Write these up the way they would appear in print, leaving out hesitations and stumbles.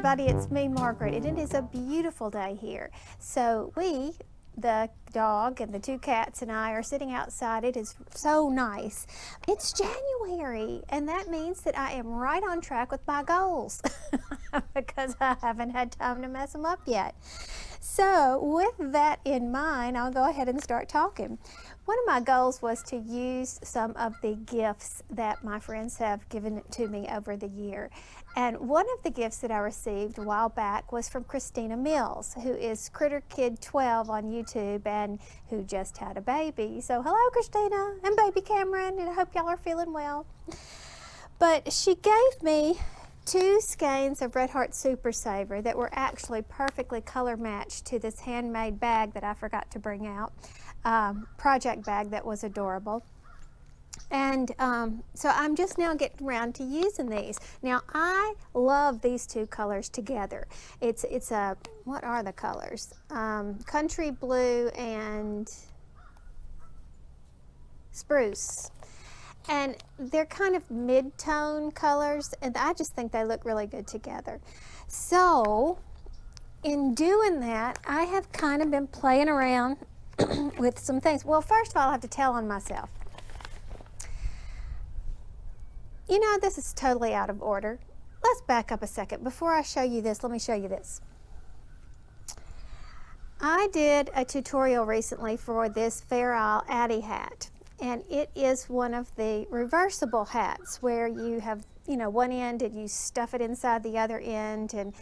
everybody, it's me, Margaret, and it is a beautiful day here. So we, the dog and the two cats and I, are sitting outside. It is so nice. It's January, and that means that I am right on track with my goals because I haven't had time to mess them up yet. So with that in mind, I'll go ahead and start talking. One of my goals was to use some of the gifts that my friends have given to me over the year. And one of the gifts that I received a while back was from Christina Mills, who is Critter Kid 12 on YouTube and who just had a baby. So hello, Christina and baby Cameron, and I hope y'all are feeling well. But she gave me 2 skeins of Red Heart Super Saver that were actually perfectly color matched to this handmade bag that I forgot to bring out. Project bag that was adorable. And so I'm just now getting around to using these. Now I love these 2 colors together. It's a, what are the colors? Country Blue and Spruce. And they're kind of mid-tone colors, and I just think they look really good together. So in doing that, I have kind of been playing around with some things. Well, first of all, I have to tell on myself. You know, this is totally out of order. Let's back up a second. Before I show you this, let me show you this. I did a tutorial recently for this Fair Isle Addie hat, and it is one of the reversible hats where you have, you know, one end and you stuff it inside the other end, and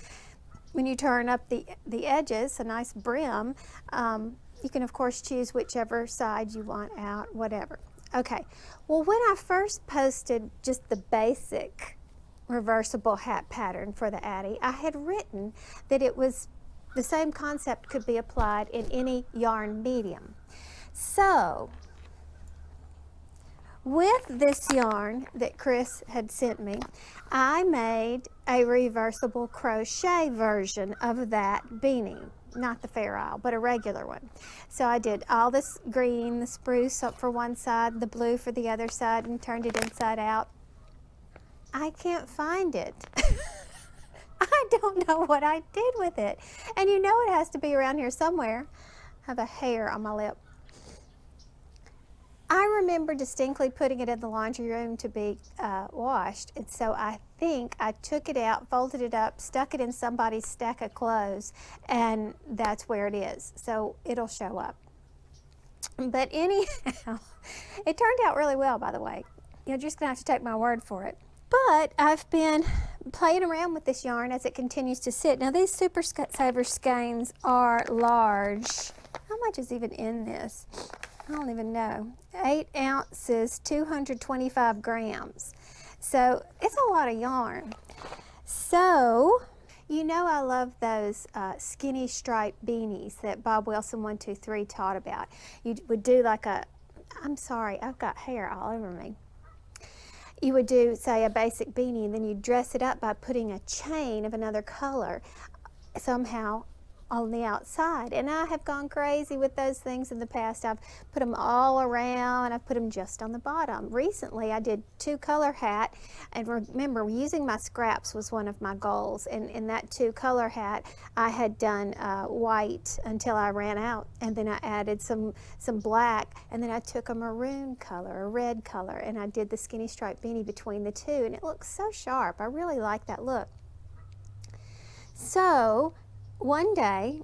when you turn up the edges, a nice brim, you can of course choose whichever side you want out, whatever. Okay, well, when I first posted just the basic reversible hat pattern for the Addie, I had written that it was the same concept could be applied in any yarn medium. So with this yarn that Chris had sent me, I made a reversible crochet version of that beanie. Not the Fair Isle, but a regular one. So I did all this green, the spruce up for one side, the blue for the other side, and turned it inside out. I can't find it. I don't know what I did with it. And you know it has to be around here somewhere. I have a hair on my lip. I remember distinctly putting it in the laundry room to be washed, and so I think I took it out, folded it up, stuck it in somebody's stack of clothes, and that's where it is. So it'll show up. But anyhow, it turned out really well, by the way. You're just gonna have to take my word for it. But I've been playing around with this yarn as it continues to sit. Now these Super Saver skeins are large. How much is even in this? I don't even know. 8 ounces, 225 grams. So it's a lot of yarn. So, you know I love those skinny striped beanies that Bob Wilson 123 taught about. You would do like a, I'm sorry, I've got hair all over me. You would do, say, a basic beanie, and then you dress it up by putting a chain of another color somehow on the outside. And I have gone crazy with those things in the past. I've put them all around, I've put them just on the bottom. Recently I did 2-color hat, and remember, using my scraps was one of my goals, and in that 2-color hat I had done white until I ran out, and then I added some black, and then I took a maroon color, a red color, and I did the skinny striped beanie between the 2, and it looks so sharp. I really like that look. So one day,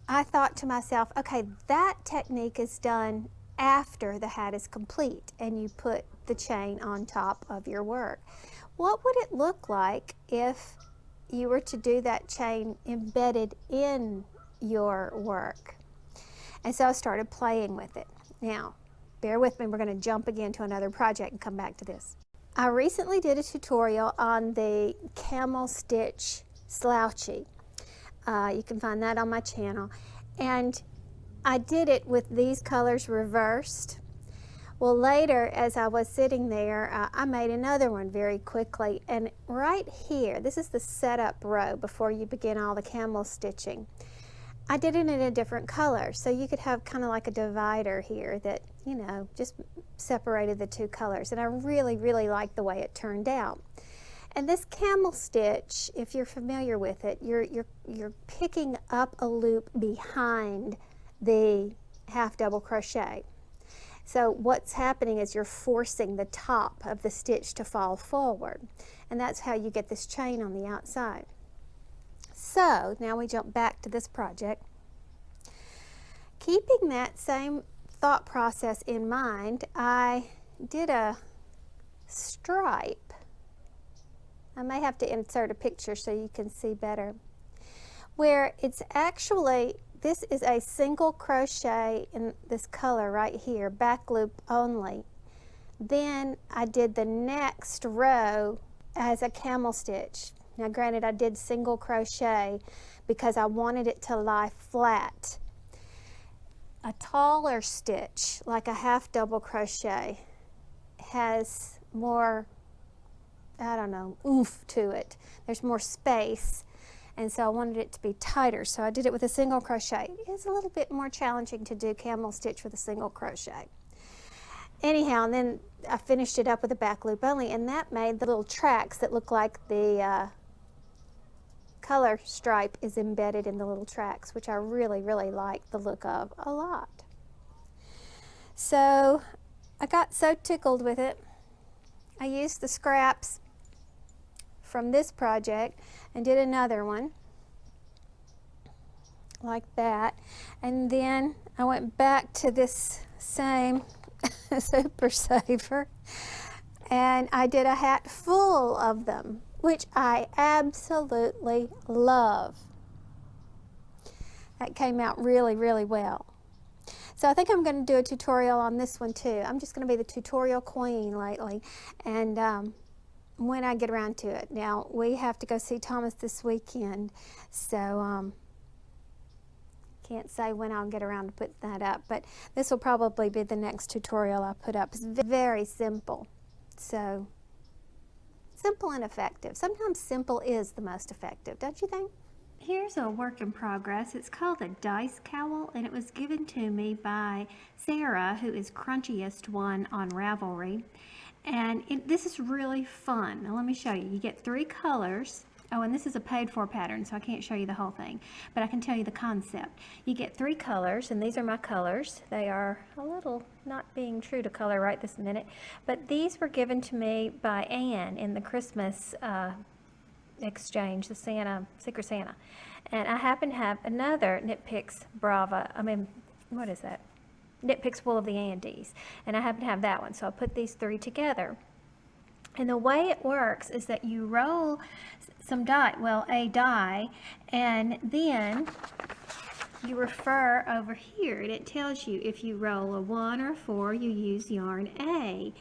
I thought to myself, okay, that technique is done after the hat is complete and you put the chain on top of your work. What would it look like if you were to do that chain embedded in your work? And so I started playing with it. Now, bear with me, we're going to jump again to another project and come back to this. I recently did a tutorial on the camel stitch slouchy. You can find that on my channel, and I did it with these colors reversed. Well, later, as I was sitting there, I made another one very quickly, and right here, this is the setup row before you begin all the camel stitching. I did it in a different color, so you could have kind of like a divider here that, you know, just separated the 2 colors, and I really, really liked the way it turned out. And this camel stitch, if you're familiar with it, you're picking up a loop behind the half double crochet. So what's happening is you're forcing the top of the stitch to fall forward, and that's how you get this chain on the outside. So now we jump back to this project. Keeping that same thought process in mind, I did a stripe. I may have to insert a picture so you can see better, where it's actually, this is a single crochet in this color right here, back loop only. Then I did the next row as a camel stitch. Now granted, I did single crochet because I wanted it to lie flat. A taller stitch, like a half double crochet, has more, I don't know, oomph to it. There's more space, and so I wanted it to be tighter, so I did it with a single crochet. It's a little bit more challenging to do camel stitch with a single crochet. Anyhow, and then I finished it up with a back loop only, and that made the little tracks that look like the color stripe is embedded in the little tracks, which I really, really like the look of a lot. So I got so tickled with it, I used the scraps from this project and did another one like that, and then I went back to this same Super Saver and I did a hat full of them, which I absolutely love. That came out really, really well. So I think I'm going to do a tutorial on this one too. I'm just going to be the tutorial queen lately, and when I get around to it. Now, we have to go see Thomas this weekend, so can't say when I'll get around to putting that up, but this will probably be the next tutorial I put up. It's very simple. So simple and effective. Sometimes simple is the most effective, don't you think? Here's a work in progress. It's called a dice cowl, and it was given to me by Sarah, who is crunchiest one on Ravelry. And this is really fun. Now let me show you. You get 3 colors. Oh, and this is a paid for pattern, so I can't show you the whole thing, but I can tell you the concept. You get 3 colors, and these are my colors. They are a little not being true to color right this minute, but these were given to me by Anne in the Christmas exchange, the Santa, Secret Santa. And I happen to have another Knit Picks what is that? Knit Picks Wool of the Andes, and I happen to have that one, so I put these 3 together. And the way it works is that you roll some die, well, a die, and then you refer over here, and it tells you if you roll a 1 or a 4, you use yarn A,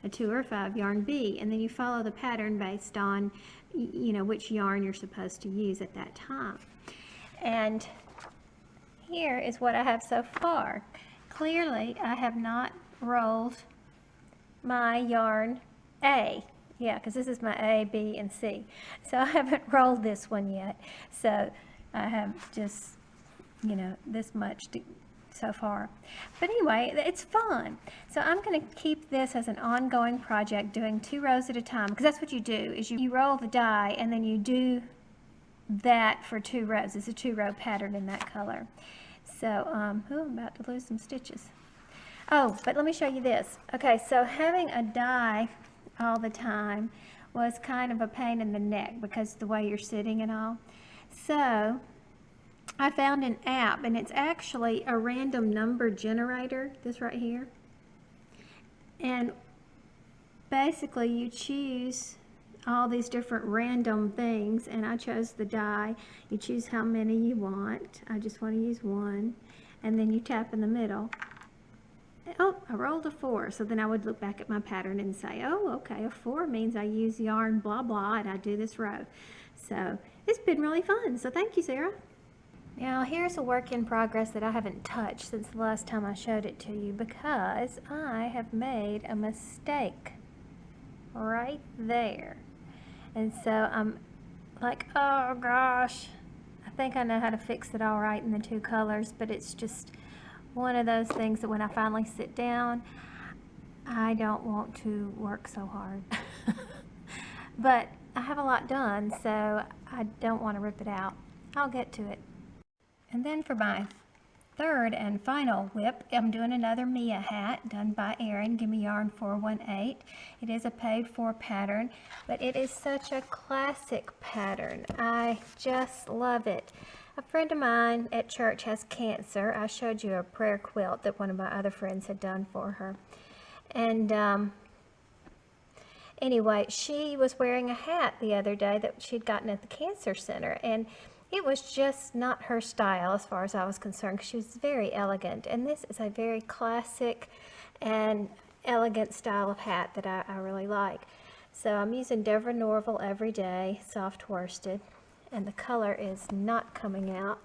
a 2 or a 5, yarn B, and then you follow the pattern based on, you know, which yarn you're supposed to use at that time. And here is what I have so far. Clearly, I have not rolled my yarn A. Yeah, because this is my A, B, and C. So I haven't rolled this one yet. So I have just, you know, this much so far. But anyway, it's fun. So I'm going to keep this as an ongoing project, doing 2 rows at a time, because that's what you do, is you roll the die and then you do that for 2 rows. It's a 2-row pattern in that color. So, I'm about to lose some stitches. Oh, but let me show you this. Okay, so having a die all the time was kind of a pain in the neck because the way you're sitting and all. So I found an app, and it's actually a random number generator, this right here. And basically you choose all these different random things, and I chose the die. You choose how many you want. I just want to use 1, and then you tap in the middle. Oh, I rolled a 4, so then I would look back at my pattern and say, oh, okay, a 4 means I use yarn blah blah, and I do this row. So it's been really fun, so thank you, Sarah. Now here's a work in progress that I haven't touched since the last time I showed it to you, because I have made a mistake right there. And so I'm like, oh gosh, I think I know how to fix it all right in the 2 colors, but it's just one of those things that when I finally sit down, I don't want to work so hard. But I have a lot done, so I don't want to rip it out. I'll get to it. And then for my third and final whip, I'm doing another Mia hat done by Erin, Gimme Yarn 418. It is a paid for pattern, but it is such a classic pattern. I just love it. A friend of mine at church has cancer. I showed you a prayer quilt that one of my other friends had done for her. And anyway, she was wearing a hat the other day that she'd gotten at the cancer center, and it was just not her style as far as I was concerned, because she was very elegant. And this is a very classic and elegant style of hat that I really like. So I'm using Deborah Norville Everyday Soft Worsted, and the color is not coming out.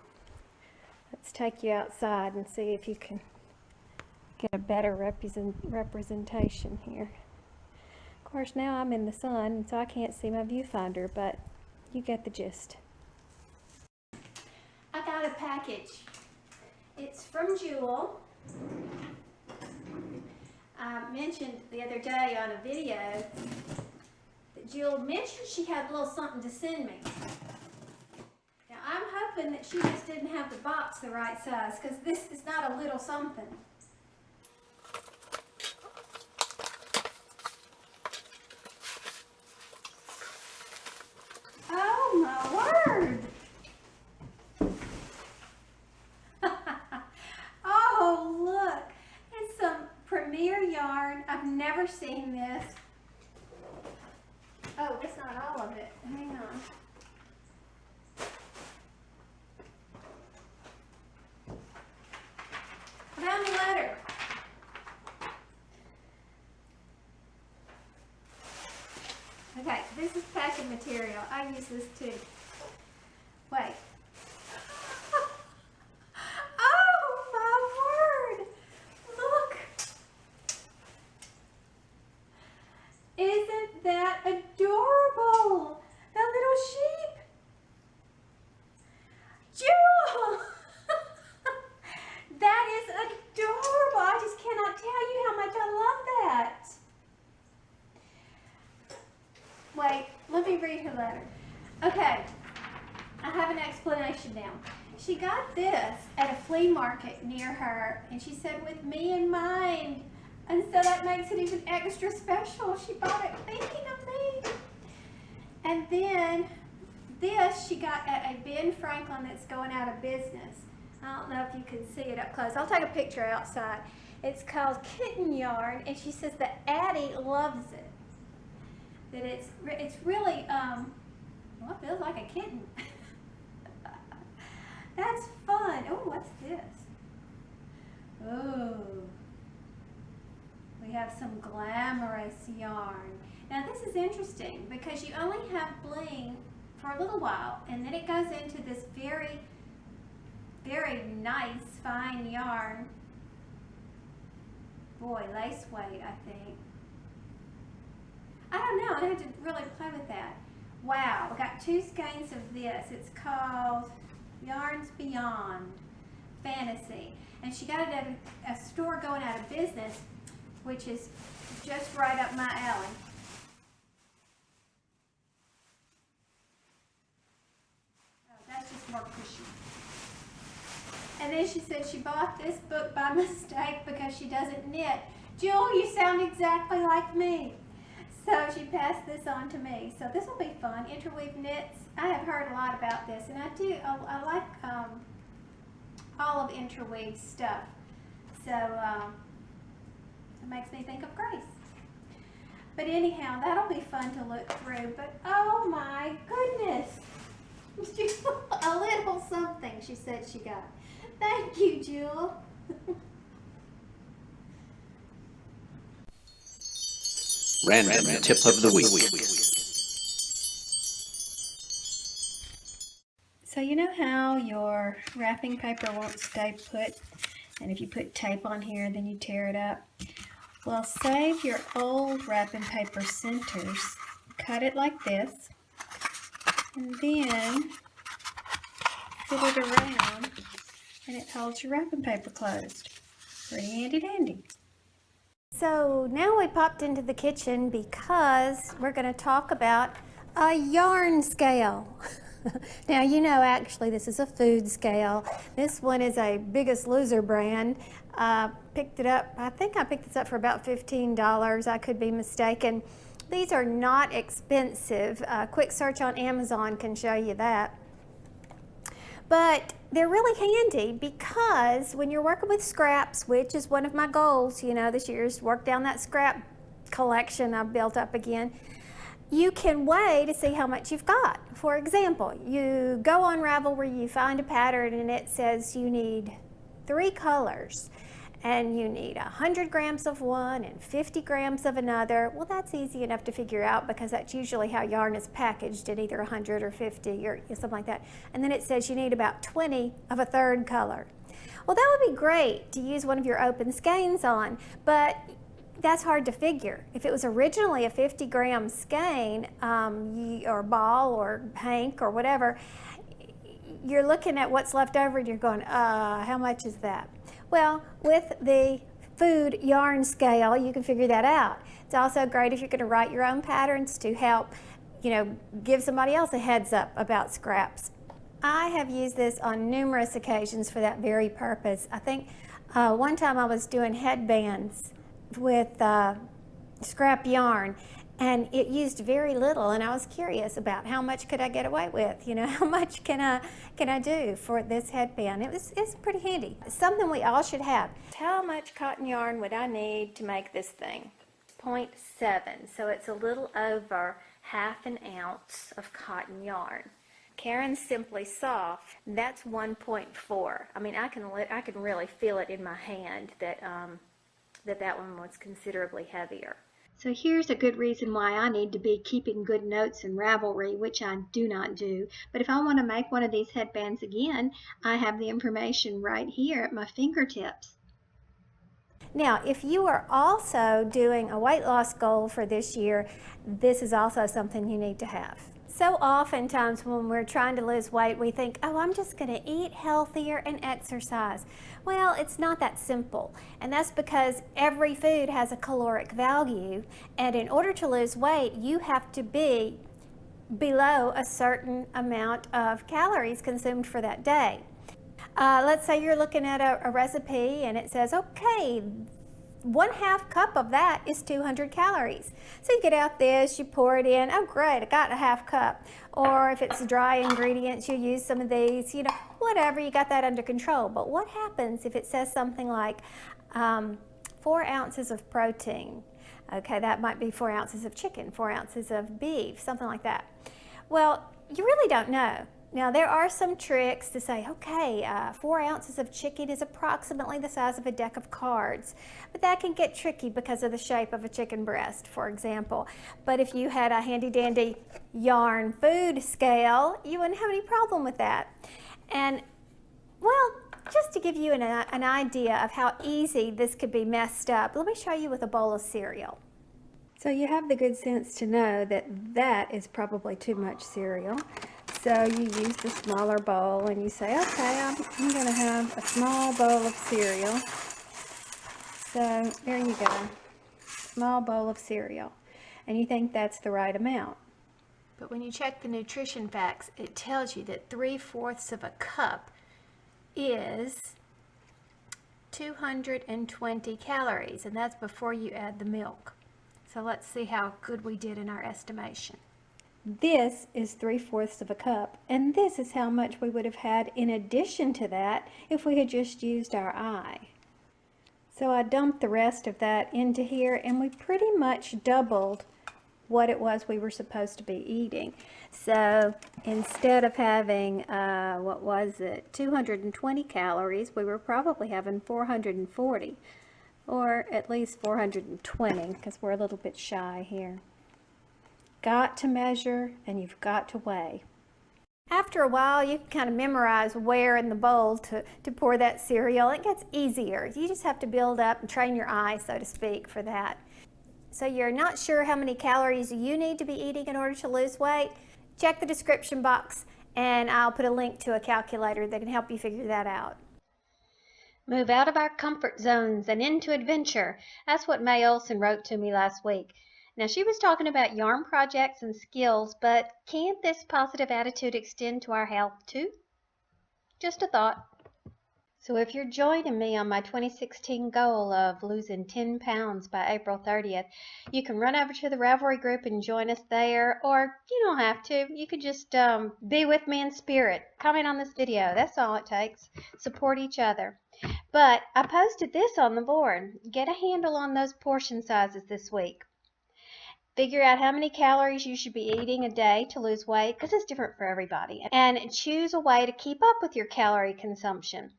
Let's take you outside and see if you can get a better representation here. Of course, now I'm in the sun, and so I can't see my viewfinder, but you get the gist. I got a package. It's from Jewel. I mentioned the other day on a video that Jewel mentioned she had a little something to send me. Now I'm hoping that she just didn't have the box the right size, because this is not a little something. Oh my word! Oh, look, it's some Premier yarn. I've never seen this. Oh, it's not all of it. Hang on. I found the letter. Okay, this is packing material. I use this too. Wait. That adorable! That little sheep! Jewel! That is adorable! I just cannot tell you how much I love that. Wait, let me read her letter. Okay, I have an explanation now. She got this at a flea market near her, and she said, with me in mind. And so that makes it even extra special. She bought it thinking of me. And then this she got at a Ben Franklin that's going out of business. I don't know if you can see it up close. I'll take a picture outside. It's called Kitten Yarn, and she says that Addie loves it. That it's really, well, it feels like a kitten. That's fun. Oh, what's this? Oh. We have some glamorous yarn. Now this is interesting because you only have bling for a little while, and then it goes into this very, very nice fine yarn. Boy, lace weight, I think. I don't know, I had to really play with that. Wow, we got 2 skeins of this. It's called Yarns Beyond Fantasy. And she got it at a store going out of business, which is just right up my alley. Oh, that's just more cushy. And then she said she bought this book by mistake because she doesn't knit. Jewel, you sound exactly like me. So she passed this on to me. So this will be fun. Interweave knits. I have heard a lot about this, and I like all of Interweave stuff. So it makes me think of Grace. But anyhow, that'll be fun to look through. But oh my goodness, a little something she said she got. Thank you, Jewel. Random tip of the week. So you know how your wrapping paper won't stay put, and if you put tape on here then you tear it up? Well, save your old wrapping paper centers, cut it like this, and then fit it around, and it holds your wrapping paper closed. Pretty handy dandy. So now we popped into the kitchen because we're going to talk about A yarn scale. Now, you know, actually this is a food scale. This one is a Biggest Loser brand. Picked it up, I think I picked this up for about $15. I could be mistaken. These are not expensive. Quick search on Amazon can show you that. But they're really handy because when you're working with scraps, which is one of my goals, you know, this year is work down that scrap collection I've built up again, you can weigh to see how much you've got. For example, you go on Ravelry, you find a pattern and it says you need 3 colors and you need 100 grams of one and 50 grams of another. Well, that's easy enough to figure out because that's usually how yarn is packaged, at either 100 or 50 or something like that. And then it says you need about 20 of a third color. Well, that would be great to use one of your open skeins on, but that's hard to figure. If it was originally a 50-gram skein or ball or hank or whatever, you're looking at what's left over and you're going, how much is that? Well, with the food yarn scale, you can figure that out. It's also great if you're going to write your own patterns to help, you know, give somebody else a heads up about scraps. I have used this on numerous occasions for that very purpose. I think one time I was doing headbands with scrap yarn, and it used very little, and I was curious about how much could I get away with, you know, how much can I do for this headband. It's pretty handy. It's something we all should have. How much cotton yarn would I need to make this thing? 0.7, so it's a little over ½ an ounce of cotton yarn. Karen's Simply Soft, that's 1.4. I mean, I can really feel it in my hand that that one was considerably heavier. So here's a good reason why I need to be keeping good notes in Ravelry, which I do not do. But if I want to make one of these headbands again, I have the information right here at my fingertips. Now, if you are also doing a weight loss goal for this year, this is also something you need to have. So oftentimes when we're trying to lose weight, we think, oh, I'm just going to eat healthier and exercise. Well, it's not that simple, and that's because every food has a caloric value, and in order to lose weight, you have to be below a certain amount of calories consumed for that day. Let's say you're looking at a recipe and it says, okay, 1/2 cup of that is 200 calories. So you get out this, you pour it in, oh great, I got a ½ cup. Or if it's dry ingredients, you use some of these, you know, whatever, you got that under control. But what happens if it says something like 4 ounces of protein? Okay, that might be 4 ounces of chicken, 4 ounces of beef, something like that. Well, you really don't know. Now, there are some tricks to say, okay, 4 ounces of chicken is approximately the size of a deck of cards. But that can get tricky because of the shape of a chicken breast, for example. But if you had a handy-dandy yarn food scale, you wouldn't have any problem with that. And, well, just to give you an idea of how easy this could be messed up, let me show you with a bowl of cereal. So you have the good sense to know that that is probably too much cereal. So you use the smaller bowl and you say, okay, I'm going to have a small bowl of cereal. So there you go, small bowl of cereal. And you think that's the right amount. But when you check the nutrition facts, it tells you that 3/4 of a cup is 220 calories, and that's before you add the milk. So let's see how good we did in our estimation. This is 3/4 of a cup, and this is how much we would have had in addition to that if we had just used our eye. So I dumped the rest of that into here, and we pretty much doubled what it was we were supposed to be eating. So instead of having, 220 calories, we were probably having 440, or at least 420, because we're a little bit shy here. Got to measure, and you've got to weigh. After a while, you can kind of memorize where in the bowl to pour that cereal. It gets easier. You just have to build up and train your eye, so to speak, for that. So you're not sure how many calories you need to be eating in order to lose weight? Check the description box, and I'll put a link to a calculator that can help you figure that out. Move out of our comfort zones and into adventure. That's what May Olson wrote to me last week. Now, she was talking about yarn projects and skills, but can't this positive attitude extend to our health too? Just a thought. So if you're joining me on my 2016 goal of losing 10 pounds by April 30th, you can run over to the Ravelry group and join us there, or you don't have to. You could just be with me in spirit. Comment on this video. That's all it takes. Support each other. But I posted this on the board. Get a handle on those portion sizes this week. Figure out how many calories you should be eating a day to lose weight, because it's different for everybody. And choose a way to keep up with your calorie consumption.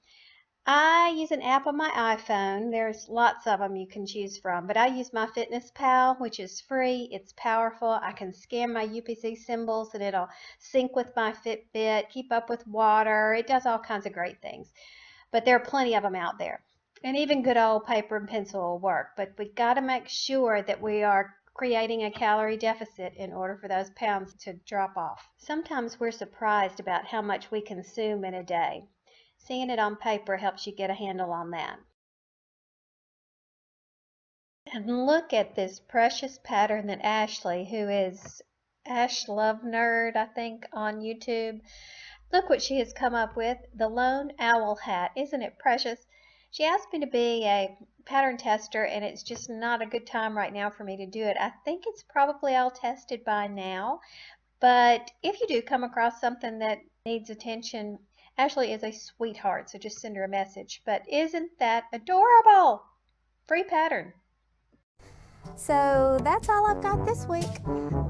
I use an app on my iPhone. There's lots of them you can choose from, but I use MyFitnessPal, which is free. It's powerful. I can scan my UPC symbols and it'll sync with my Fitbit, keep up with water. It does all kinds of great things, but there are plenty of them out there. And even good old paper and pencil will work, but we got to make sure that we are creating a calorie deficit in order for those pounds to drop off. Sometimes we're surprised about how much we consume in a day. Seeing it on paper helps you get a handle on that. And look at this precious pattern that Ashley, who is Ash Love Nerd, I think, on YouTube. Look what she has come up with, the Lone Owl hat. Isn't it precious? She asked me to be a pattern tester, and it's just not a good time right now for me to do it. I think it's probably all tested by now, but if you do come across something that needs attention, Ashley is a sweetheart, so just send her a message. But isn't that adorable? Free pattern. So that's all I've got this week.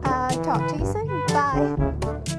Talk to you soon. Bye.